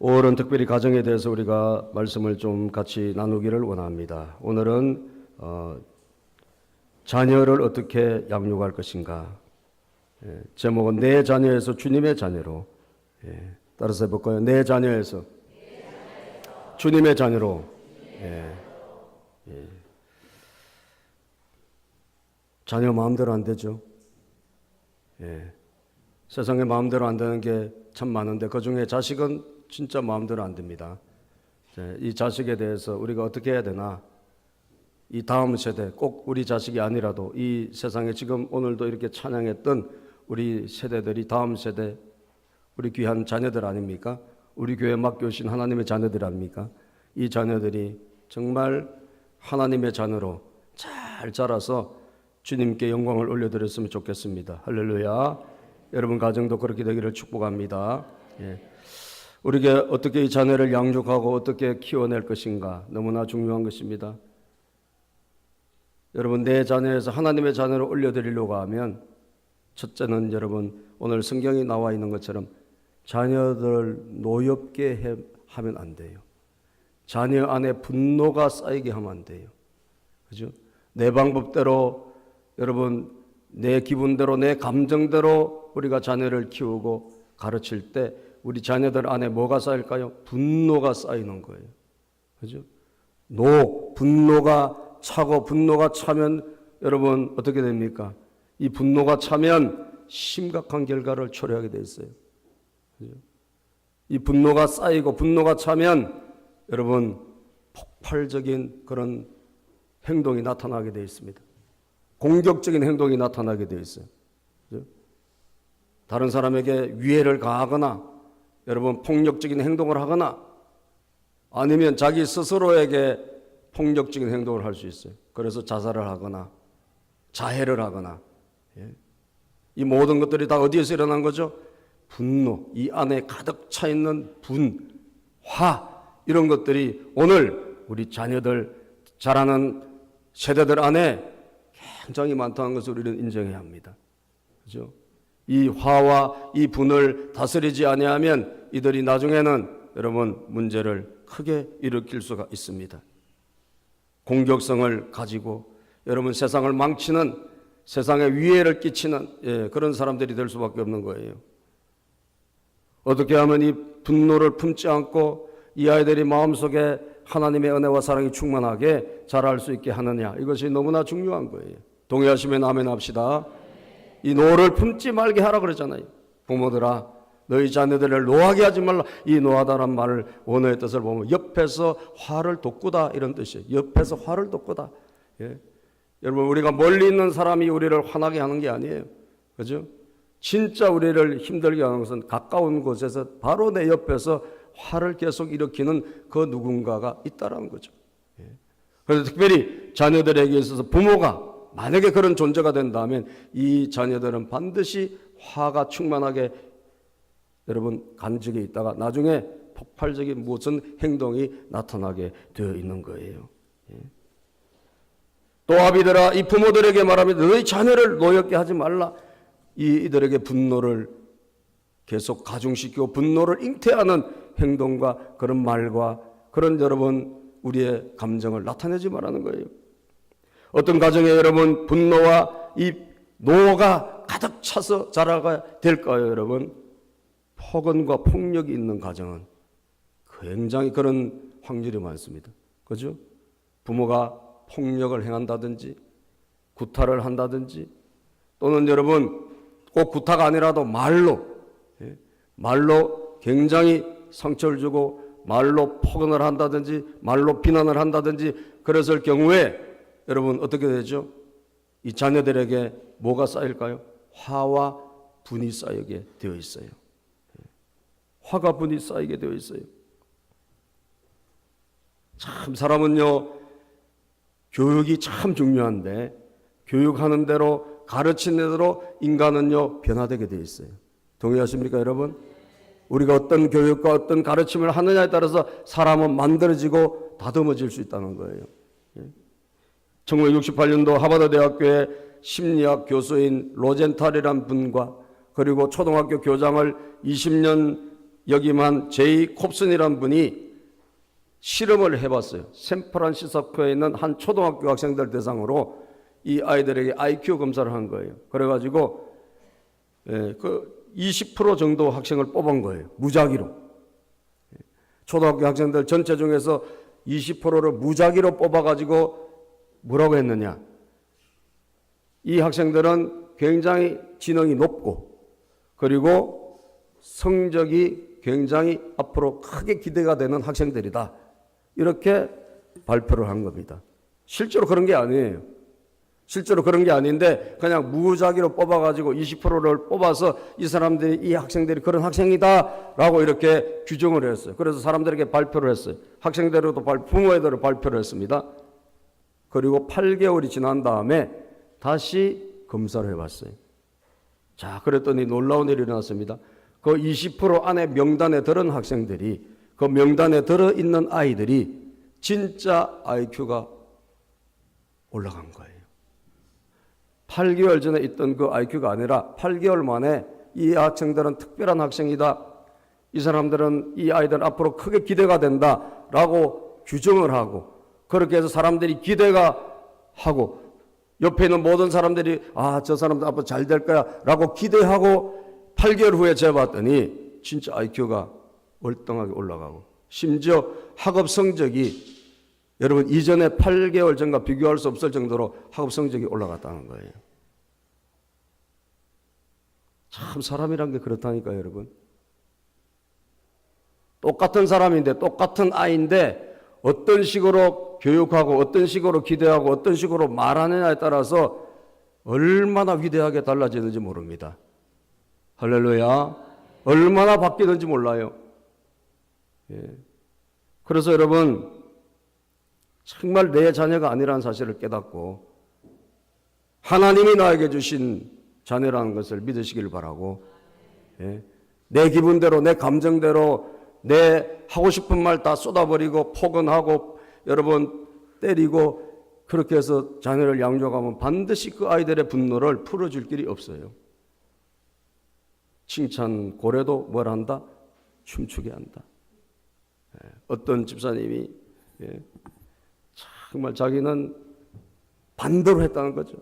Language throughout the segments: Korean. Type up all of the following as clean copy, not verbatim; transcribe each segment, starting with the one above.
오늘은 특별히 가정에 대해서 우리가 말씀을 좀 같이 나누기를 원합니다. 오늘은 자녀를 어떻게 양육할 것인가. 제목은 내 자녀에서 주님의 자녀로. 따라서 해볼까요? 내 자녀에서 주님의 자녀로. 자녀 마음대로 안 되죠. 세상에 마음대로 안 되는 게 참 많은데 그중에 자식은 진짜 마음대로 안 됩니다. 이 자식에 대해서 우리가 어떻게 해야 되나? 이 다음 세대, 꼭 우리 자식이 아니라도 이 세상에 지금 오늘도 이렇게 찬양했던 우리 세대들이 다음 세대, 우리 귀한 자녀들 아닙니까? 우리 교회 맡겨오신 하나님의 자녀들 아닙니까? 이 자녀들이 정말 하나님의 자녀로 잘 자라서 주님께 영광을 올려드렸으면 좋겠습니다. 할렐루야. 여러분 가정도 그렇게 되기를 축복합니다. 우리가 어떻게 이 자녀를 양육하고 어떻게 키워낼 것인가 너무나 중요한 것입니다. 여러분 내 자녀에서 하나님의 자녀로 올려드리려고 하면 첫째는 여러분 오늘 성경이 나와 있는 것처럼 자녀들을 노엽게 하면 안 돼요. 자녀 안에 분노가 쌓이게 하면 안 돼요. 그죠? 내 방법대로 여러분 내 기분대로 내 감정대로 우리가 자녀를 키우고 가르칠 때 우리 자녀들 안에 뭐가 쌓일까요? 분노가 쌓이는 거예요. 그죠? 분노가 차고 분노가 차면 여러분 어떻게 됩니까? 이 분노가 차면 심각한 결과를 초래하게 돼 있어요. 그죠? 이 분노가 쌓이고 분노가 차면 여러분 폭발적인 그런 행동이 나타나게 돼 있습니다. 공격적인 행동이 나타나게 돼 있어요. 그죠? 다른 사람에게 위해를 가하거나 여러분 폭력적인 행동을 하거나 아니면 자기 스스로에게 폭력적인 행동을 할 수 있어요. 그래서 자살을 하거나 자해를 하거나 이 모든 것들이 다 어디에서 일어난 거죠? 분노, 이 안에 가득 차 있는 분, 화 이런 것들이 오늘 우리 자녀들 자라는 세대들 안에 굉장히 많다는 것을 우리는 인정해야 합니다. 그죠? 이 화와 이 분을 다스리지 아니하면 이들이 나중에는 여러분 문제를 크게 일으킬 수가 있습니다. 공격성을 가지고 여러분 세상을 망치는 세상에 위해를 끼치는 그런 사람들이 될 수밖에 없는 거예요. 어떻게 하면 이 분노를 품지 않고 이 아이들이 마음속에 하나님의 은혜와 사랑이 충만하게 자랄 수 있게 하느냐 이것이 너무나 중요한 거예요. 동의하시면 아멘 합시다. 이 노를 품지 말게 하라 그러잖아요. 부모들아 너희 자녀들을 노하게 하지 말라. 이 노하다란 말을 원어의 뜻을 보면 옆에서 화를 돋구다 이런 뜻이에요. 옆에서 화를 돋구다. 여러분 우리가 멀리 있는 사람이 우리를 화나게 하는 게 아니에요. 그죠? 진짜 우리를 힘들게 하는 것은 가까운 곳에서 바로 내 옆에서 화를 계속 일으키는 그 누군가가 있다라는 거죠. 그래서 특별히 자녀들에게 있어서 부모가 만약에 그런 존재가 된다면 이 자녀들은 반드시 화가 충만하게 여러분 간직에 있다가 나중에 폭발적인 무슨 행동이 나타나게 되어 있는 거예요. 또 아비들아 이 부모들에게 말합니다. 너희 자녀를 노엽게 하지 말라. 이들에게 분노를 계속 가중시키고 분노를 잉태하는 행동과 그런 말과 그런 여러분 우리의 감정을 나타내지 말라는 거예요. 어떤 가정에 여러분 분노와 이 노가 가득 차서 자라가 될까요, 여러분? 폭언과 폭력이 있는 가정은 굉장히 그런 확률이 많습니다. 그죠? 부모가 폭력을 행한다든지 구타를 한다든지 또는 여러분 꼭 구타가 아니라도 말로 굉장히 상처를 주고 말로 폭언을 한다든지 말로 비난을 한다든지 그랬을 경우에 여러분 어떻게 되죠? 이 자녀들에게 뭐가 쌓일까요? 화와 분이 쌓이게 되어 있어요. 화가 분이 쌓이게 되어 있어요. 참 사람은요 교육이 참 중요한데 교육하는 대로 가르치는 대로 인간은요 변화되게 되어 있어요. 동의하십니까 여러분? 우리가 어떤 교육과 어떤 가르침을 하느냐에 따라서 사람은 만들어지고 다듬어질 수 있다는 거예요. 1968년도 하버드 대학교의 심리학 교수인 로젠탈이라는 분과 그리고 초등학교 교장을 20년 역임한 제이 콥슨이라는 분이 실험을 해봤어요. 샌프란시스코에 있는 한 초등학교 학생들 대상으로 이 아이들에게 IQ 검사를 한 거예요. 그래가지고 그 20% 정도 학생을 뽑은 거예요. 무작위로. 초등학교 학생들 전체 중에서 20%를 무작위로 뽑아가지고 뭐라고 했느냐. 이 학생들은 굉장히 지능이 높고 그리고 성적이 굉장히 앞으로 크게 기대가 되는 학생들이다. 이렇게 발표를 한 겁니다. 실제로 그런 게 아니에요. 실제로 그런 게 아닌데 그냥 무작위로 뽑아가지고 20%를 뽑아서 이 사람들이, 이 학생들이 그런 학생이다라고 이렇게 규정을 했어요. 그래서 사람들에게 발표를 했어요. 학생들에도 부모에도 발표를 했습니다. 그리고 8개월이 지난 다음에 다시 검사를 해봤어요. 자, 그랬더니 놀라운 일이 일어났습니다. 그 20% 안에 명단에 들은 학생들이, 그 명단에 들어있는 아이들이 진짜 IQ가 올라간 거예요. 8개월 전에 있던 그 IQ가 아니라 8개월 만에 이 학생들은 특별한 학생이다. 이 사람들은, 이 아이들은 앞으로 크게 기대가 된다라고 규정을 하고, 그렇게 해서 사람들이 기대가 하고, 옆에 있는 모든 사람들이 저 사람들 앞으로 잘 될 거야 라고 기대하고 8개월 후에 재봤더니 진짜 IQ가 월등하게 올라가고, 심지어 학업 성적이 여러분 이전에 8개월 전과 비교할 수 없을 정도로 학업 성적이 올라갔다는 거예요. 참 사람이란 게 그렇다니까요, 여러분. 똑같은 사람인데, 똑같은 아이인데 어떤 식으로 교육하고 어떤 식으로 기대하고 어떤 식으로 말하느냐에 따라서 얼마나 위대하게 달라지는지 모릅니다. 할렐루야. 얼마나 바뀌는지 몰라요. 그래서 여러분 정말 내 자녀가 아니라는 사실을 깨닫고 하나님이 나에게 주신 자녀라는 것을 믿으시길 바라고, 내 기분대로 내 감정대로 내 하고 싶은 말 다 쏟아버리고 폭언하고 여러분 때리고 그렇게 해서 자녀를 양육하면 반드시 그 아이들의 분노를 풀어줄 길이 없어요. 칭찬 고래도 뭘 한다? 춤추게 한다. 어떤 집사님이 정말 자기는 반대로 했다는 거죠.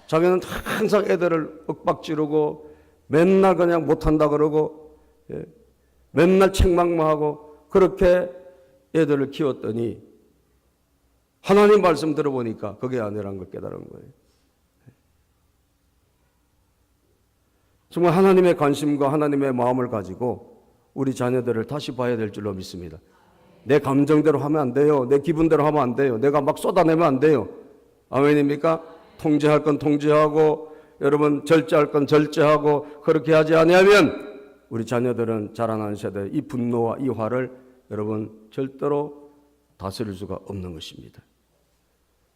자기는 항상 애들을 윽박지르고 맨날 그냥 못한다 그러고 맨날 책망만 하고 그렇게 애들을 키웠더니 하나님 말씀 들어보니까 그게 아니라는 걸 깨달은 거예요. 정말 하나님의 관심과 하나님의 마음을 가지고 우리 자녀들을 다시 봐야 될 줄로 믿습니다. 내 감정대로 하면 안 돼요. 내 기분대로 하면 안 돼요. 내가 막 쏟아내면 안 돼요. 아멘입니까? 통제할 건 통제하고 여러분 절제할 건 절제하고 그렇게 하지 아니하면 우리 자녀들은 자라나는 세대 이 분노와 이 화를 여러분 절대로 다스릴 수가 없는 것입니다.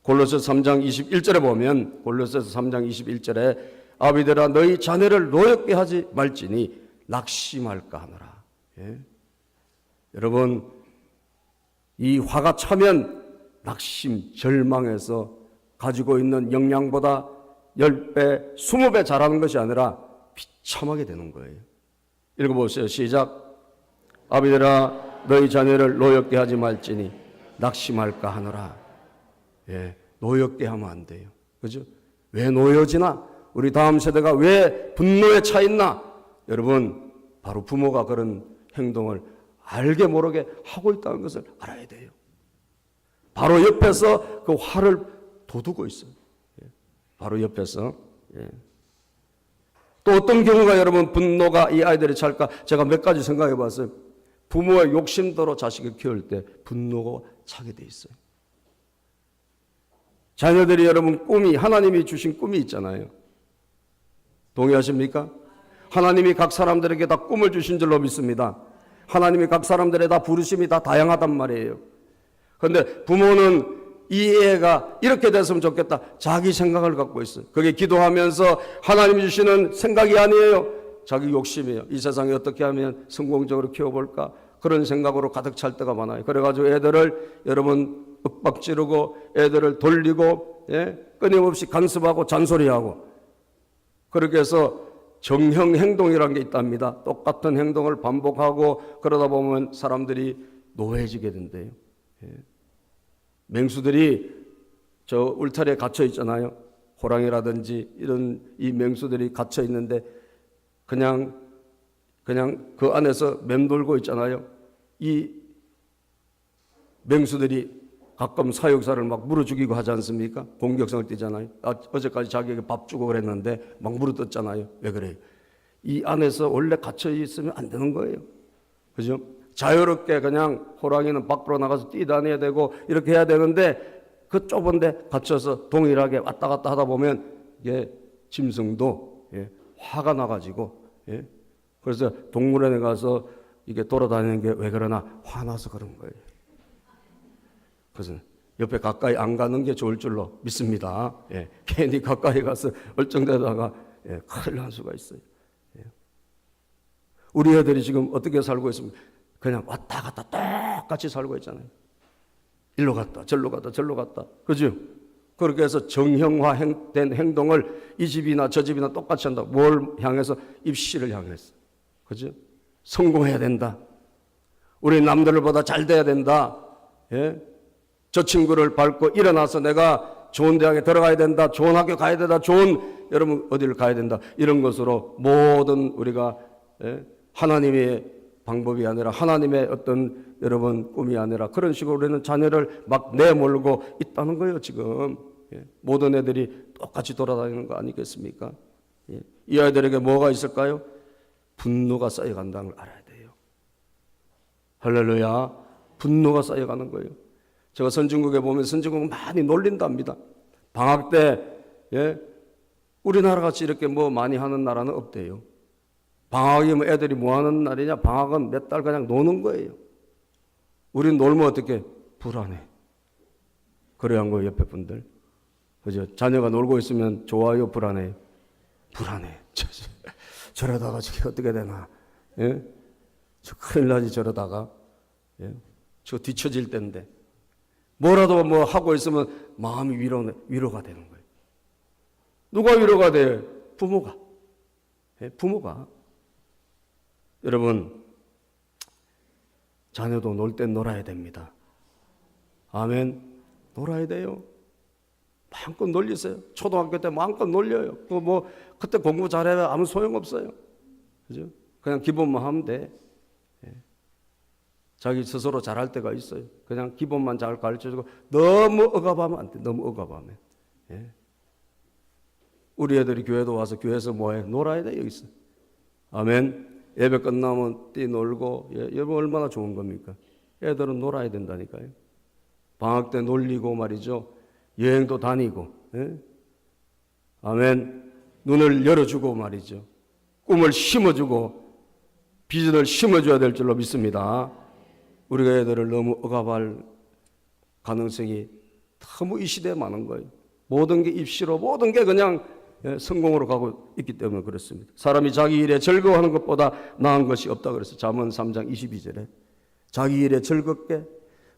골로새서 3장 21절에 보면 골로새서 3장 21절에 아비들아 너희 자녀를 노엽게 하지 말지니 낙심할까 하노라. 여러분 이 화가 차면 낙심, 절망해서 가지고 있는 역량보다 10배, 20배 잘하는 것이 아니라 비참하게 되는 거예요. 읽어보세요. 시작. 아비들아 너희 자녀를 노엽게 하지 말지니 낙심할까 하노라. 노엽게 하면 안 돼요. 그죠? 왜 노여지나? 우리 다음 세대가 왜 분노에 차 있나? 여러분 바로 부모가 그런 행동을 알게 모르게 하고 있다는 것을 알아야 돼요. 바로 옆에서 그 화를 돋우고 있어요. 바로 옆에서. 또 어떤 경우가 여러분 분노가 이 아이들이 찰까? 제가 몇 가지 생각해 봤어요. 부모의 욕심대로 자식을 키울 때 분노가 차게 돼 있어요. 자녀들이 여러분 꿈이 하나님이 주신 꿈이 있잖아요. 동의하십니까? 하나님이 각 사람들에게 다 꿈을 주신 줄로 믿습니다. 하나님이 각 사람들의 다 부르심이 다 다양하단 말이에요. 그런데 부모는 이 애가 이렇게 됐으면 좋겠다 자기 생각을 갖고 있어요. 그게 기도하면서 하나님이 주시는 생각이 아니에요. 자기 욕심이에요. 이 세상에 어떻게 하면 성공적으로 키워볼까? 그런 생각으로 가득 찰 때가 많아요. 그래가지고 애들을 여러분 윽박지르고 애들을 돌리고 끊임없이 간섭하고 잔소리하고 그렇게 해서 정형 행동이라는 게 있답니다. 똑같은 행동을 반복하고 그러다 보면 사람들이 노예지게 된대요. 맹수들이 저 울타리에 갇혀 있잖아요. 호랑이라든지 이런 이 맹수들이 갇혀 있는데 그냥 그 안에서 맴돌고 있잖아요. 이 맹수들이 가끔 사육사를 막 물어 죽이고 하지 않습니까? 공격성을 띠잖아요. 어제까지 자기에게 밥 주고 그랬는데 막 물어 뜯잖아요. 왜 그래요? 이 안에서 원래 갇혀 있으면 안 되는 거예요. 그죠? 자유롭게 그냥 호랑이는 밖으로 나가서 뛰다녀야 되고 이렇게 해야 되는데 그 좁은 데 갇혀서 동일하게 왔다 갔다 하다 보면 짐승도 화가 나가지고 그래서 동물원에 가서 이게 돌아다니는 게 왜 그러나 화나서 그런 거예요. 그래서 옆에 가까이 안 가는 게 좋을 줄로 믿습니다. 괜히 가까이 가서 얼쩡대다가 큰일 날 수가 있어요. 우리 애들이 지금 어떻게 살고 있습니까? 그냥 왔다 갔다 똑같이 살고 있잖아요. 일로 갔다 절로 갔다 절로 갔다. 그죠? 그렇게 해서 정형화된 행동을 이 집이나 저 집이나 똑같이 한다. 뭘 향해서? 입시를 향해서. 그죠? 성공해야 된다. 우리 남들보다 잘 돼야 된다. 저 친구를 밟고 일어나서 내가 좋은 대학에 들어가야 된다. 좋은 학교 가야 된다. 좋은 여러분 어디를 가야 된다. 이런 것으로 모든 우리가 하나님의 방법이 아니라 하나님의 어떤 여러분 꿈이 아니라 그런 식으로 우리는 자녀를 막 내몰고 있다는 거예요. 지금 모든 애들이 똑같이 돌아다니는 거 아니겠습니까? 이 아이들에게 뭐가 있을까요? 분노가 쌓여간다는 걸 알아야 돼요. 할렐루야. 분노가 쌓여가는 거예요. 제가 선진국에 보면 선진국은 많이 놀린답니다. 방학 때 우리나라 같이 이렇게 뭐 많이 하는 나라는 없대요. 방학이면 애들이 뭐 하는 날이냐? 방학은 몇 달 그냥 노는 거예요. 우린 놀면 어떻게? 불안해. 그래야 한 거예요, 옆에 분들. 그죠? 자녀가 놀고 있으면 좋아요, 불안해요? 불안해. 저러다가 저게 어떻게 되나? 저 큰일 나지, 저러다가. 저 뒤처질 텐데. 뭐라도 뭐 하고 있으면 마음이 위로가 되는 거예요. 누가 위로가 돼? 부모가. 부모가. 여러분, 자녀도 놀 땐 놀아야 됩니다. 아멘. 놀아야 돼요. 마음껏 놀리세요. 초등학교 때 마음껏 놀려요. 그때 공부 잘해야 아무 소용없어요. 그죠? 그냥 기본만 하면 돼. 자기 스스로 잘할 때가 있어요. 그냥 기본만 잘 가르쳐주고 너무 억압하면 안 돼. 너무 억압하면. 우리 애들이 교회도 와서 교회에서 뭐해? 놀아야 돼. 여기서. 아멘. 예배 끝나면 뛰놀고 여러분 얼마나 좋은 겁니까? 애들은 놀아야 된다니까요. 방학 때 놀리고 말이죠. 여행도 다니고. 아멘. 눈을 열어주고 말이죠. 꿈을 심어주고 비전을 심어줘야 될 줄로 믿습니다. 우리가 애들을 너무 억압할 가능성이 너무 이 시대에 많은 거예요. 모든 게 입시로 모든 게 그냥 성공으로 가고 있기 때문에 그렇습니다. 사람이 자기 일에 즐거워하는 것보다 나은 것이 없다 그랬어요. 잠언 3장 22절에. 자기 일에 즐겁게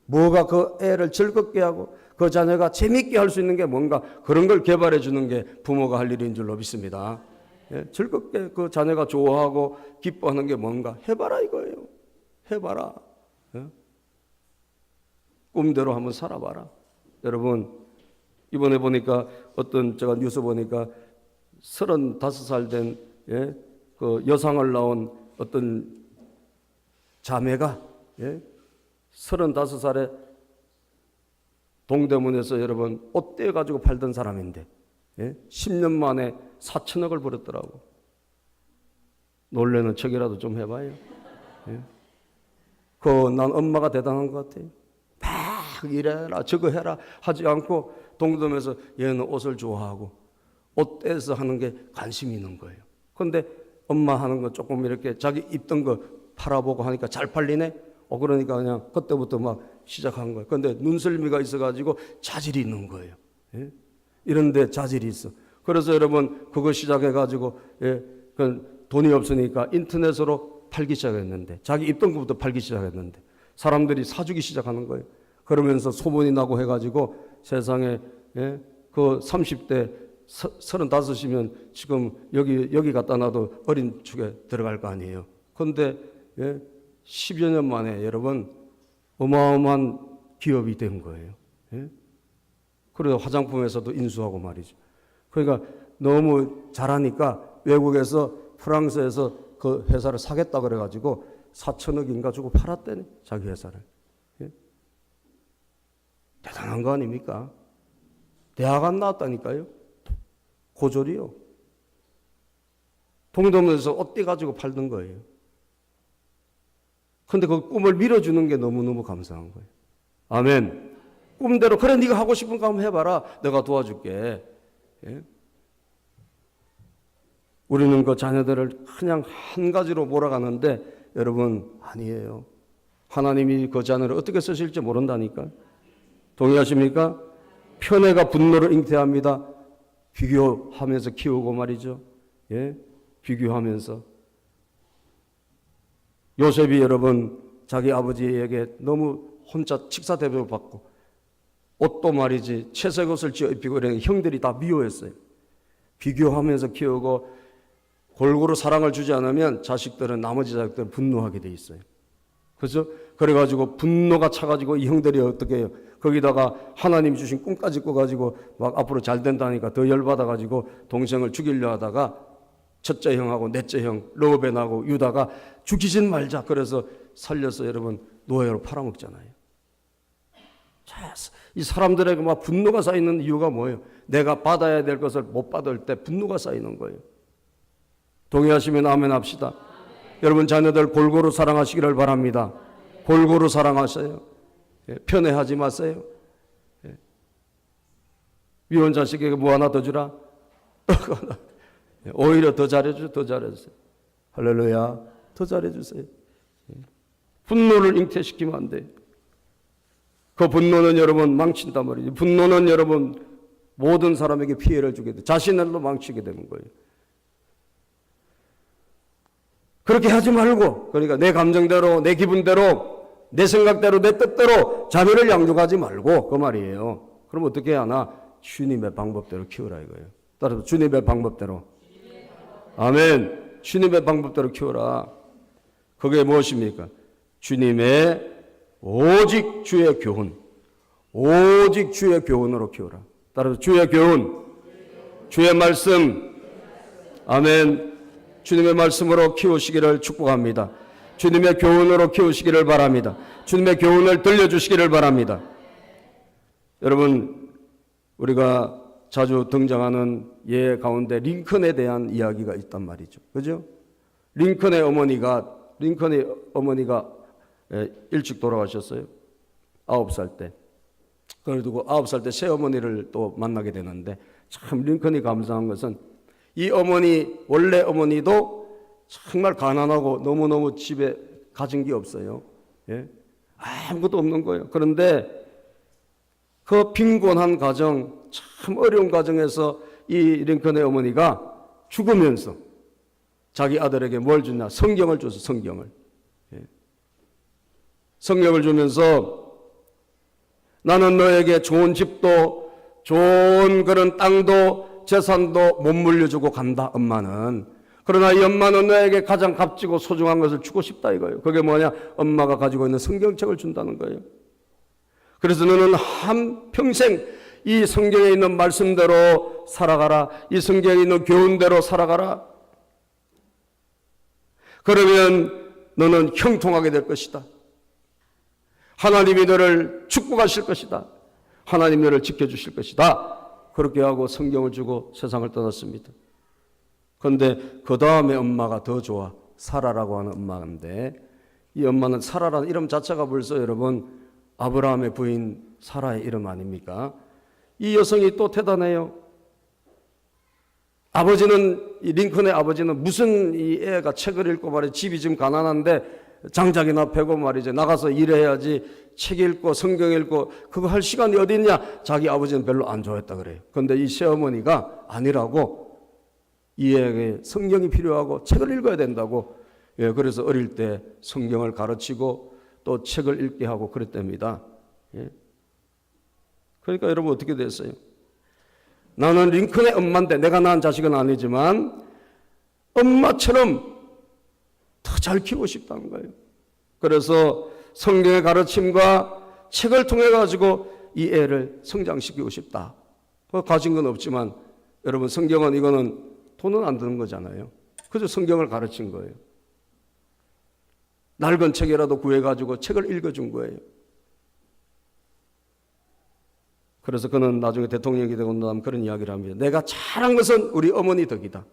뭐가 그 애를 즐겁게 하고 그 자녀가 재밌게 할 수 있는 게 뭔가 그런 걸 개발해 주는 게 부모가 할 일인 줄로 믿습니다. 즐겁게 그 자녀가 좋아하고 기뻐하는 게 뭔가 해봐라 이거예요. 해봐라. 꿈대로 한번 살아봐라. 여러분 이번에 보니까 제가 뉴스 보니까 35살 된 그 여상을 낳은 어떤 자매가 35살에 동대문에서 여러분 옷 떼어가지고 팔던 사람인데 10년 만에 4천억을 벌었더라고. 놀래는 척이라도 좀 해봐요. 난 엄마가 대단한 것 같아요. 막 이래라 저거 해라 하지 않고 동대문에서 얘는 옷을 좋아하고 옷 떼서 하는 게 관심이 있는 거예요. 그런데 엄마 하는 거 조금 이렇게 자기 입던 거 팔아보고 하니까 잘 팔리네. 그러니까 그냥 그때부터 막 시작한 거예요. 그런데 눈썰미가 있어가지고 자질이 있는 거예요. 이런데 자질이 있어. 그래서 여러분 그거 시작해가지고 돈이 없으니까 인터넷으로 팔기 시작했는데, 자기 입던 것부터 팔기 시작했는데 사람들이 사주기 시작하는 거예요. 그러면서 소문이 나고 해가지고 세상에, 예? 그 30대 35이면 지금 여기 갖다 놔도 어린 축에 들어갈 거 아니에요. 그런데, 예? 10여 년 만에 여러분 어마어마한 기업이 된 거예요. 예? 그래서 화장품에서도 인수하고 말이죠. 그러니까 너무 잘하니까 외국에서 프랑스에서 그 회사를 사겠다 그래가지고 4천억인가 주고 팔았대네, 자기 회사를. 예? 대단한 거 아닙니까? 대학 안 나왔다니까요. 고졸이요. 동대문에서 옷 떼가지고 팔던 거예요. 근데 그 꿈을 밀어주는 게 너무너무 감사한 거예요. 아멘. 꿈대로, 그래 네가 하고 싶은 거 한번 해봐라, 내가 도와줄게. 예? 우리는 그 자녀들을 그냥 한 가지로 몰아가는데 여러분 아니에요. 하나님이 그 자녀를 어떻게 쓰실지 모른다니까. 동의하십니까? 편애가 분노를 잉태합니다. 비교하면서 키우고 말이죠. 예? 비교하면서. 요셉이 여러분 자기 아버지에게 너무 혼자 식사 대접을 받고 옷도 말이지 채색 옷을 지어 입히고 이런 형들이 다 미워했어요. 비교하면서 키우고 골고루 사랑을 주지 않으면 자식들은, 나머지 자식들은 분노하게 돼 있어요. 그렇죠? 그래가지고 분노가 차가지고 이 형들이 어떻게 해요? 거기다가 하나님 주신 꿈까지 꿔가지고 막 앞으로 잘 된다니까 더 열받아가지고 동생을 죽이려 하다가 첫째 형하고 넷째 형 르우벤하고 유다가 죽이진 말자 그래서 살려서 여러분 노예로 팔아먹잖아요. 자, 이 사람들에게 막 분노가 쌓이는 이유가 뭐예요? 내가 받아야 될 것을 못 받을 때 분노가 쌓이는 거예요. 동의하시면 아멘 합시다. 여러분 자녀들 골고루 사랑하시기를 바랍니다. 골고루 사랑하세요. 예, 편애하지 마세요. 예. 미혼 자식에게 뭐 하나 더 주라? 오히려 더 잘해주세요. 더 잘해주세요. 할렐루야. 더 잘해주세요. 예. 분노를 잉태시키면 안 돼요. 그 분노는 여러분 망친단 말이죠. 분노는 여러분 모든 사람에게 피해를 주게 돼. 자신을로 망치게 되는 거예요. 그렇게 하지 말고, 그러니까 내 감정대로, 내 기분대로, 내 생각대로, 내 뜻대로 자녀를 양육하지 말고 그 말이에요. 그럼 어떻게 하나? 주님의 방법대로 키우라 이거예요. 따라서 주님의 방법대로. 아멘. 주님의 방법대로 키우라. 그게 무엇입니까? 주님의 오직 주의 교훈, 오직 주의 교훈으로 키우라. 따라서 주의 교훈, 주의 말씀. 아멘. 주님의 말씀으로 키우시기를 축복합니다. 주님의 교훈으로 키우시기를 바랍니다. 주님의 교훈을 들려주시기를 바랍니다. 여러분, 우리가 자주 등장하는 예 가운데 링컨에 대한 이야기가 있단 말이죠. 그죠? 링컨의 어머니가 일찍 돌아가셨어요. 9살 때. 그걸 두고 9살 때 새어머니를 또 만나게 되는데 참 링컨이 감사한 것은 이 어머니, 원래 어머니도 정말 가난하고 너무너무 집에 가진 게 없어요. 예? 아무것도 없는 거예요. 그런데 그 빈곤한 가정, 참 어려운 가정에서 이 링컨의 어머니가 죽으면서 자기 아들에게 뭘 주냐? 성경을 줘서 성경을. 예? 성경을 주면서 나는 너에게 좋은 집도 좋은 그런 땅도 재산도 못 물려주고 간다, 엄마는. 그러나 이 엄마는 너에게 가장 값지고 소중한 것을 주고 싶다 이거예요. 그게 뭐냐? 엄마가 가지고 있는 성경책을 준다는 거예요. 그래서 너는 한평생 이 성경에 있는 말씀대로 살아가라. 이 성경에 있는 교훈대로 살아가라. 그러면 너는 형통하게 될 것이다. 하나님이 너를 축복하실 것이다. 하나님 너를 지켜주실 것이다. 그렇게 하고 성경을 주고 세상을 떠났습니다. 그런데 그 다음에 엄마가 더 좋아. 사라라고 하는 엄마인데 이 엄마는 사라라는 이름 자체가 벌써 여러분 아브라함의 부인 사라의 이름 아닙니까? 이 여성이 또 대단해요. 아버지는, 이 링컨의 아버지는 무슨 이 애가 책을 읽고 말이지 집이 지금 가난한데 장작이나 패고 말이지 나가서 일해야지 책 읽고 성경 읽고 그거 할 시간이 어디 있냐? 자기 아버지는 별로 안 좋아했다 그래요. 그런데 이 새어머니가 아니라고 이해에 성경이 필요하고 책을 읽어야 된다고. 그래서 어릴 때 성경을 가르치고 또 책을 읽게 하고 그랬답니다. 그러니까 여러분 어떻게 됐어요? 나는 링컨의 엄마인데, 내가 낳은 자식은 아니지만 엄마처럼 더 잘 키우고 싶다는 거예요. 그래서 성경의 가르침과 책을 통해 가지고 이 애를 성장시키고 싶다. 가진 건 없지만 여러분, 성경은 이거는 돈은 안 드는 거잖아요. 그저 성경을 가르친 거예요. 낡은 책이라도 구해가지고 책을 읽어준 거예요. 그래서 그는 나중에 대통령이 되고 나면 그런 이야기를 합니다. 내가 잘한 것은 우리 어머니 덕이다.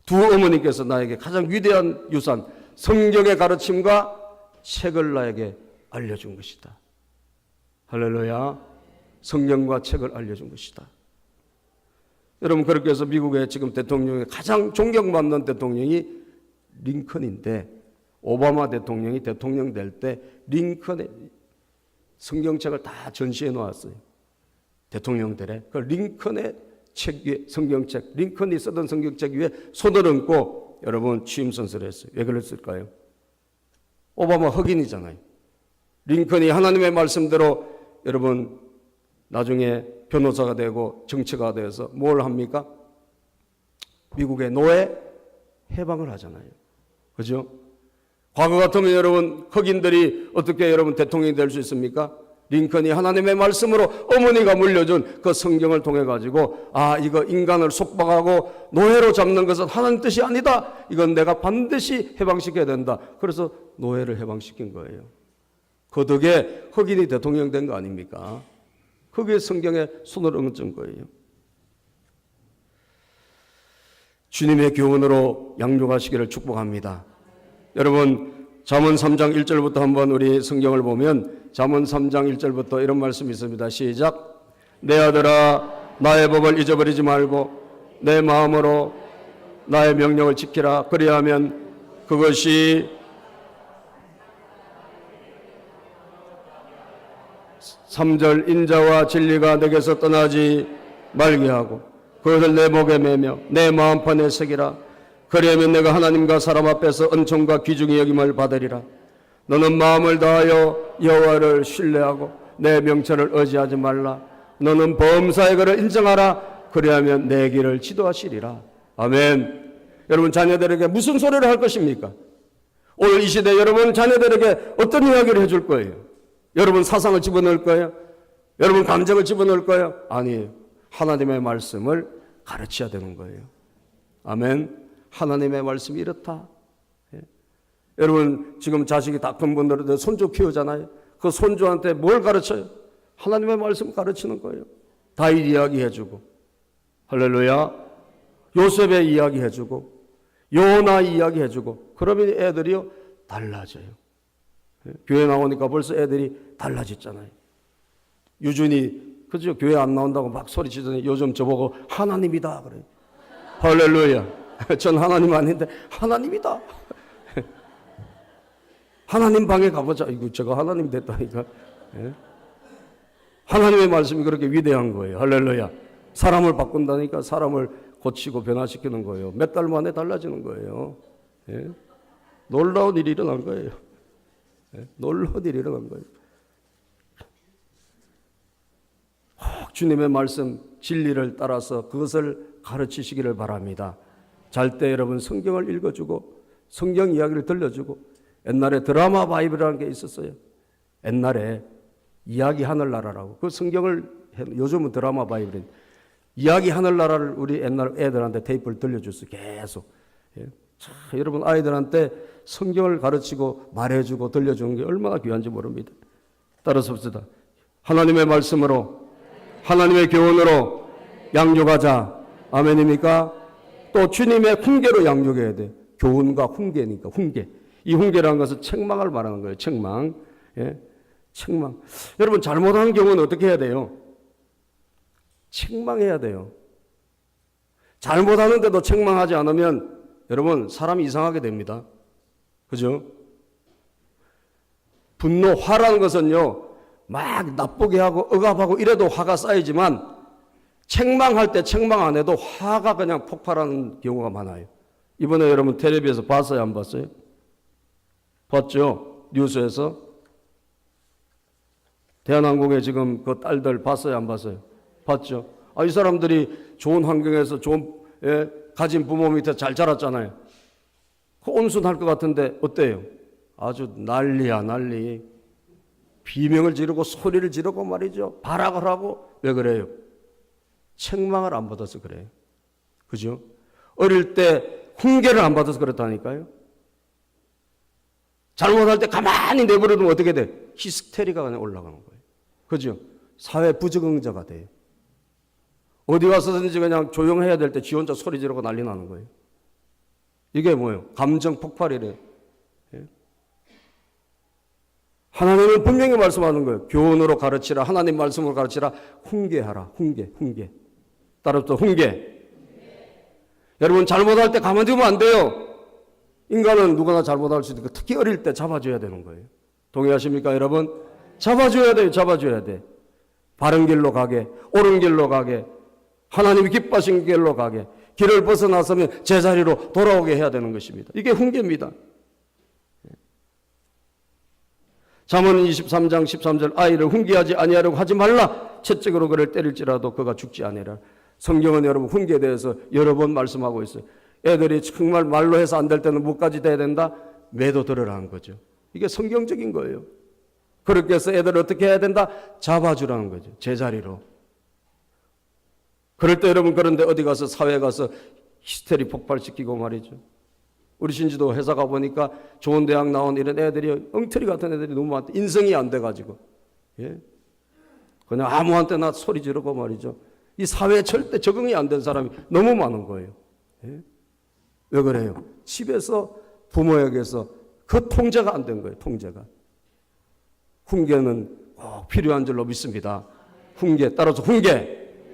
두 어머니께서 나에게 가장 위대한 유산, 성경의 가르침과 책을 나에게 알려준 것이다. 할렐루야. 성경과 책을 알려준 것이다. 여러분, 그렇게 해서 미국의 지금 대통령이 가장 존경받는 대통령이 링컨인데, 오바마 대통령이 대통령 될 때 링컨의 성경책을 다 전시해 놓았어요. 대통령들의 그 링컨의 책 위에, 성경책, 링컨이 쓰던 성경책 위에 손을 얹고 여러분 취임 선서를 했어요. 왜 그랬을까요? 오바마 흑인이잖아요. 링컨이 하나님의 말씀대로 여러분 나중에 변호사가 되고 정치가 돼서 뭘 합니까? 미국의 노예 해방을 하잖아요. 그죠? 과거 같으면 여러분 흑인들이 어떻게 여러분 대통령이 될 수 있습니까? 링컨이 하나님의 말씀으로 어머니가 물려준 그 성경을 통해 가지고, 아, 이거 인간을 속박하고 노예로 잡는 것은 하나님 뜻이 아니다. 이건 내가 반드시 해방시켜야 된다. 그래서 노예를 해방시킨 거예요. 그 덕에 흑인이 대통령 된 거 아닙니까? 그게 성경에 손을 얹은 거예요. 주님의 교훈으로 양육하시기를 축복합니다. 여러분, 잠언 3장 1절부터 한번 우리 성경을 보면 잠언 3장 1절부터 이런 말씀이 있습니다. 시작. 내 아들아, 나의 법을 잊어버리지 말고 내 마음으로 나의 명령을 지키라. 그리하면 그것이 3절 인자와 진리가 내게서 떠나지 말게 하고 그것을 내 목에 매며 내 마음판에 새기라. 그리하면 내가 하나님과 사람 앞에서 은총과 귀중히 여김을 받으리라. 너는 마음을 다하여 여호와를 신뢰하고 내 명철을 의지하지 말라. 너는 범사의 것을 인정하라. 그리하면 내 길을 지도하시리라. 아멘. 여러분, 자녀들에게 무슨 소리를 할 것입니까? 오늘 이 시대 여러분 자녀들에게 어떤 이야기를 해줄 거예요? 여러분 사상을 집어넣을 거예요? 여러분 감정을 집어넣을 거예요? 아니에요. 하나님의 말씀을 가르쳐야 되는 거예요. 아멘. 하나님의 말씀이 이렇다. 예. 여러분 지금 자식이 다 큰 분들은 손주 키우잖아요. 그 손주한테 뭘 가르쳐요? 하나님의 말씀 가르치는 거예요. 다윗 이야기 해주고, 할렐루야, 요셉의 이야기 해주고, 요나 이야기 해주고, 그러면 애들이요 달라져요. 예. 교회 나오니까 벌써 애들이 달라졌잖아요. 유준이 그죠? 교회 안 나온다고 막 소리치더니 요즘 저보고 하나님이다 그래요. 할렐루야. 전 하나님 아닌데 하나님이다. 하나님 방에 가보자. 이거 제가 하나님 됐다니까. 예? 하나님의 말씀이 그렇게 위대한 거예요. 할렐루야. 사람을 바꾼다니까 사람을 고치고 변화시키는 거예요. 몇 달 만에 달라지는 거예요. 예? 놀라운 일이 일어난 거예요. 예? 놀라운 일이 일어난 거예요. 주님의 말씀 진리를 따라서 그것을 가르치시기를 바랍니다. 잘 때 여러분 성경을 읽어주고 성경 이야기를 들려주고, 옛날에 드라마 바이블이라는 게 있었어요. 옛날에 이야기 하늘나라라고, 그 성경을 요즘은 드라마 바이블인 이야기 하늘나라를 우리 옛날 애들한테 테이프를 들려줬어요. 계속. 예. 자, 여러분 아이들한테 성경을 가르치고 말해주고 들려주는 게 얼마나 귀한지 모릅니다. 따라서 봅시다. 하나님의 말씀으로 하나님의 교훈으로 양육하자. 아멘입니까? 또 주님의 훈계로 양육해야 돼. 교훈과 훈계니까 훈계. 이 훈계라는 것은 책망을 말하는 거예요. 책망. 예? 책망. 여러분 잘못한 경우는 어떻게 해야 돼요? 책망해야 돼요. 잘못하는데도 책망하지 않으면 여러분 사람이 이상하게 됩니다. 그죠? 분노, 화라는 것은요 막 나쁘게 하고 억압하고 이래도 화가 쌓이지만 책망할 때 책망 안 해도 화가 그냥 폭발하는 경우가 많아요. 이번에 여러분 텔레비에서 봤어요? 안 봤어요? 봤죠? 뉴스에서. 대한항공에 지금 그 딸들 봤어요? 안 봤어요? 봤죠? 이 사람들이 좋은 환경에서 가진 부모 밑에 잘 자랐잖아요. 그 온순할 것 같은데 어때요? 아주 난리야, 난리. 비명을 지르고 소리를 지르고 말이죠. 발악을 하고. 왜 그래요? 책망을 안 받아서 그래요. 그죠? 어릴 때 훈계를 안 받아서 그렇다니까요. 잘못할 때 가만히 내버려두면 어떻게 돼? 히스테리가 그냥 올라가는 거예요. 그죠? 사회 부적응자가 돼요. 어디 가서든지 그냥 조용해야 될 때 지 혼자 소리 지르고 난리 나는 거예요. 이게 뭐예요? 감정 폭발이래요. 예? 하나님은 분명히 말씀하는 거예요. 교훈으로 가르치라. 하나님 말씀으로 가르치라. 훈계하라. 훈계. 따라서 훈계. 여러분 잘못할 때 가만히 두면 안 돼요. 인간은 누구나 잘못할 수 있으니까 특히 어릴 때 잡아줘야 되는 거예요. 동의하십니까 여러분? 잡아줘야 돼요. 잡아줘야 돼. 바른 길로 가게, 옳은 길로 가게, 하나님이 기뻐하신 길로 가게, 길을 벗어나서면 제자리로 돌아오게 해야 되는 것입니다. 이게 훈계입니다. 잠언 23장 13절 아이를 훈계하지 아니하려고 하지 말라. 채찍으로 그를 때릴지라도 그가 죽지 아니하리라. 성경은 여러분 훈계에 대해서 여러 번 말씀하고 있어요. 애들이 정말 말로 해서 안 될 때는 뭐까지 돼야 된다? 매도 들으라는 거죠. 이게 성경적인 거예요. 그렇게 해서 애들을 어떻게 해야 된다? 잡아주라는 거죠. 제자리로. 그럴 때 여러분 그런데 어디 가서 사회 가서 히스테리 폭발시키고 말이죠. 우리 신지도 회사 가보니까 좋은 대학 나온 이런 애들이 엉터리 같은 애들이 너무 많다. 인성이 안 돼가지고. 예? 그냥 아무한테나 소리 지르고 말이죠. 이 사회에 절대 적응이 안 된 사람이 너무 많은 거예요. 예? 왜 그래요? 집에서 부모에게서 그 통제가 안 된 거예요. 통제가. 훈계는 꼭 필요한 줄로 믿습니다. 훈계, 따라서 훈계.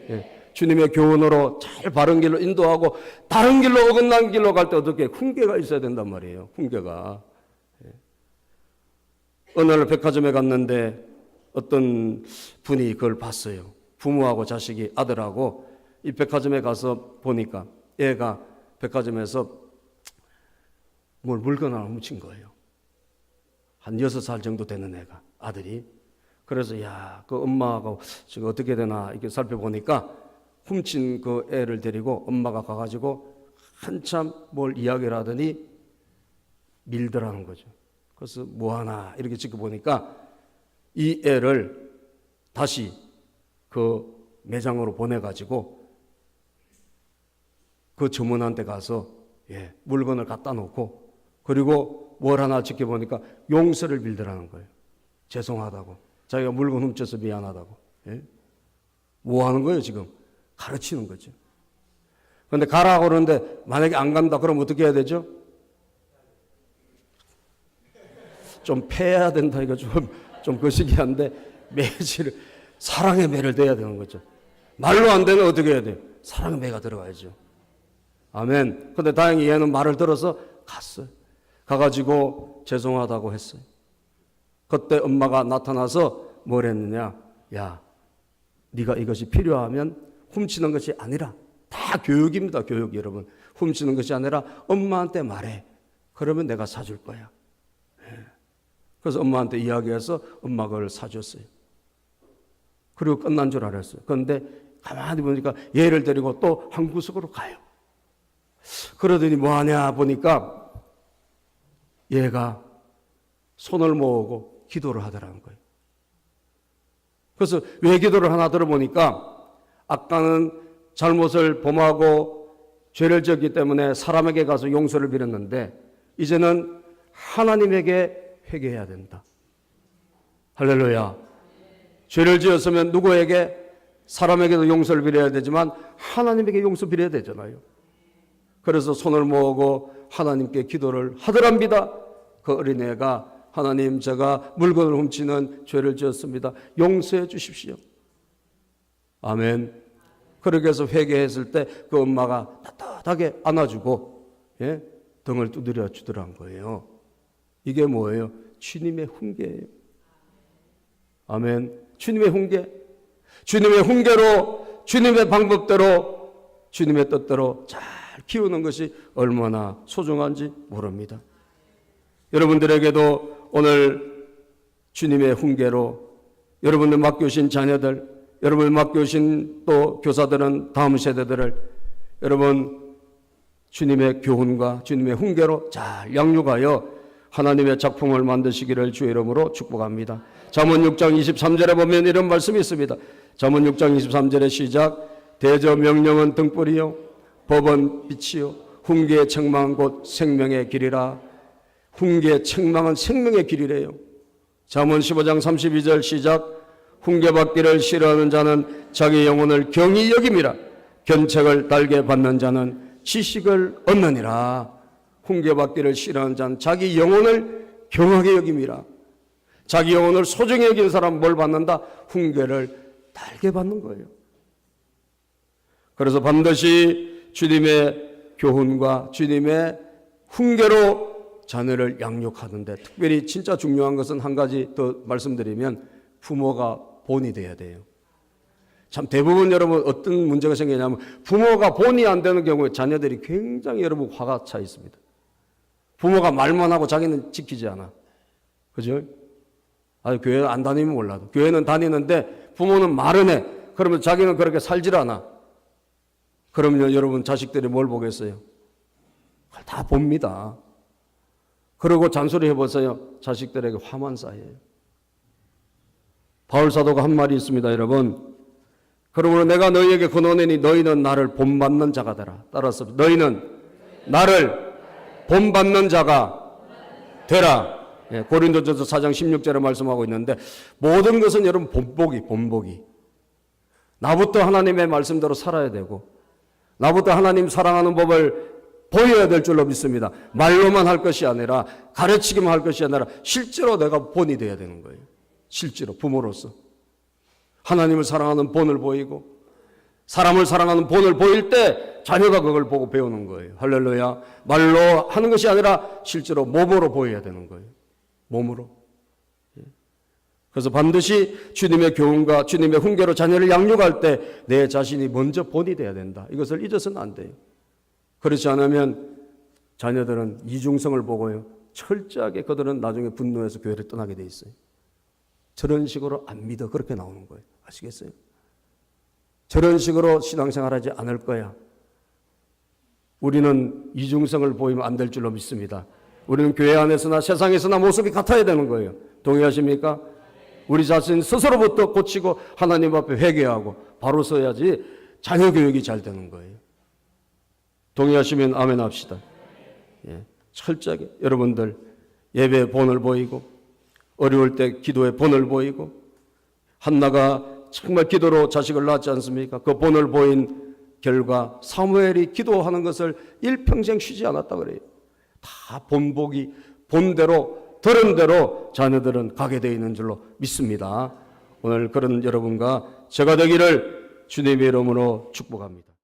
예. 주님의 교훈으로 잘 바른 길로 인도하고 다른 길로 어긋난 길로 갈 때 어떻게 훈계가 있어야 된단 말이에요. 훈계가. 예. 어느 날 백화점에 갔는데 어떤 분이 그걸 봤어요. 부모하고 자식이 아들하고 이 백화점에 가서 보니까 애가 백화점에서 뭘 물건 하나 훔친 거예요. 한 6살 정도 되는 애가, 아들이. 그래서 그 엄마가 지금 어떻게 되나 이렇게 살펴보니까 훔친 그 애를 데리고 엄마가 가가지고 한참 뭘 이야기를 하더니 밀더라는 거죠. 그래서 뭐하나 이렇게 지켜보니까 이 애를 다시 그 매장으로 보내가지고 그 점원한테 가서 물건을 갖다 놓고 그리고 뭘 하나 지켜보니까 용서를 빌더라는 거예요. 죄송하다고. 자기가 물건 훔쳐서 미안하다고. 예? 뭐 하는 거예요 지금? 가르치는 거죠. 그런데 가라고 그러는데 만약에 안 간다 그러면 어떻게 해야 되죠? 좀 패야 된다. 이거 좀 거시기한데 매질 사랑의 매를 대야 되는 거죠. 말로 안 되면 어떻게 해야 돼요? 사랑의 매가 들어가야죠. 아멘. 근데 다행히 얘는 말을 들어서 갔어요. 가가지고 죄송하다고 했어요. 그때 엄마가 나타나서 뭘 했느냐? 야, 네가 이것이 필요하면 훔치는 것이 아니라 다 교육입니다. 교육 여러분. 훔치는 것이 아니라 엄마한테 말해. 그러면 내가 사줄 거야. 그래서 엄마한테 이야기해서 엄마가 그걸 사줬어요. 그리고 끝난 줄 알았어요. 그런데 가만히 보니까 얘를 데리고 또 한 구석으로 가요. 그러더니 뭐하냐 보니까 얘가 손을 모으고 기도를 하더라는 거예요. 그래서 왜 기도를 하나 들어보니까 아까는 잘못을 범하고 죄를 지었기 때문에 사람에게 가서 용서를 빌었는데 이제는 하나님에게 회개해야 된다. 할렐루야. 죄를 지었으면 누구에게? 사람에게도 용서를 빌어야 되지만 하나님에게 용서 빌어야 되잖아요. 그래서 손을 모으고 하나님께 기도를 하더랍니다. 그 어린애가 하나님 제가 물건을 훔치는 죄를 지었습니다. 용서해 주십시오. 아멘. 그렇게 해서 회개했을 때 그 엄마가 따뜻하게 안아주고 등을 두드려 주더란 거예요. 이게 뭐예요? 주님의 훈계예요. 아멘. 주님의 훈계. 주님의 훈계로 주님의 방법대로 주님의 뜻대로 잘 키우는 것이 얼마나 소중한지 모릅니다. 여러분들에게도 오늘 주님의 훈계로 여러분들 맡겨오신 자녀들, 여러분을 맡겨오신 또 교사들은 다음 세대들을 여러분 주님의 교훈과 주님의 훈계로 잘 양육하여 하나님의 작품을 만드시기를 주의 이름으로 축복합니다. 잠언 6장 23절에 보면 이런 말씀이 있습니다. 잠언 6장 23절의 시작. 대저 명령은 등불이요 법은 빛이요 훈계의 책망은 곧 생명의 길이라. 훈계의 책망은 생명의 길이래요. 잠언 15장 32절 시작. 훈계받기를 싫어하는 자는 자기 영혼을 경히 여김이라. 견책을 달게 받는 자는 지식을 얻느니라. 훈계받기를 싫어하는 자는 자기 영혼을 경하게 여김이라. 자기 영혼을 소중히 여기는 사람은 뭘 받는다? 훈계를 달게 받는 거예요. 그래서 반드시 주님의 교훈과 주님의 훈계로 자녀를 양육하는데 특별히 진짜 중요한 것은 한 가지 더 말씀드리면 부모가 본이 돼야 돼요. 참 대부분 여러분 어떤 문제가 생기냐면 부모가 본이 안 되는 경우에 자녀들이 굉장히 여러분 화가 차 있습니다. 부모가 말만 하고 자기는 지키지 않아. 그죠? 아니, 교회 안 다니면 몰라도. 교회는 다니는데 부모는 말은 해. 그러면 자기는 그렇게 살질 않아. 그러면 여러분 자식들이 뭘 보겠어요? 다 봅니다. 그러고 잔소리 해보세요. 자식들에게 화만 쌓여요. 바울사도가 한 말이 있습니다, 여러분. 그러므로 내가 너희에게 권하노니 너희는 나를 본받는 자가 되라. 따라서 너희는 나를 본받는 자가 되라. 예, 고린도전서 4장 16절에 말씀하고 있는데 모든 것은 여러분 본보기. 나부터 하나님의 말씀대로 살아야 되고 나부터 하나님 사랑하는 법을 보여야 될 줄로 믿습니다. 말로만 할 것이 아니라 가르치기만 할 것이 아니라 실제로 내가 본이 돼야 되는 거예요. 실제로 부모로서 하나님을 사랑하는 본을 보이고 사람을 사랑하는 본을 보일 때 자녀가 그걸 보고 배우는 거예요. 할렐루야. 말로 하는 것이 아니라 실제로 몸으로 보여야 되는 거예요. 몸으로. 그래서 반드시 주님의 교훈과 주님의 훈계로 자녀를 양육할 때 내 자신이 먼저 본이 돼야 된다. 이것을 잊어서는 안 돼요. 그렇지 않으면 자녀들은 이중성을 보고요. 철저하게 그들은 나중에 분노해서 교회를 떠나게 돼 있어요. 저런 식으로 안 믿어. 그렇게 나오는 거예요. 아시겠어요? 저런 식으로 신앙생활하지 않을 거야. 우리는 이중성을 보이면 안 될 줄로 믿습니다. 우리는 교회 안에서나 세상에서나 모습이 같아야 되는 거예요. 동의하십니까? 우리 자신 스스로부터 고치고 하나님 앞에 회개하고 바로 서야지 자녀 교육이 잘 되는 거예요. 동의하시면 아멘 합시다. 예, 철저하게 여러분들 예배의 본을 보이고 어려울 때 기도의 본을 보이고 한나가 정말 기도로 자식을 낳았지 않습니까? 그 본을 보인 결과 사무엘이 기도하는 것을 일평생 쉬지 않았다 그래요. 다 본보기 본대로 들은 대로 자녀들은 가게 되어 있는 줄로 믿습니다. 오늘 그런 여러분과 제가 되기를 주님의 이름으로 축복합니다.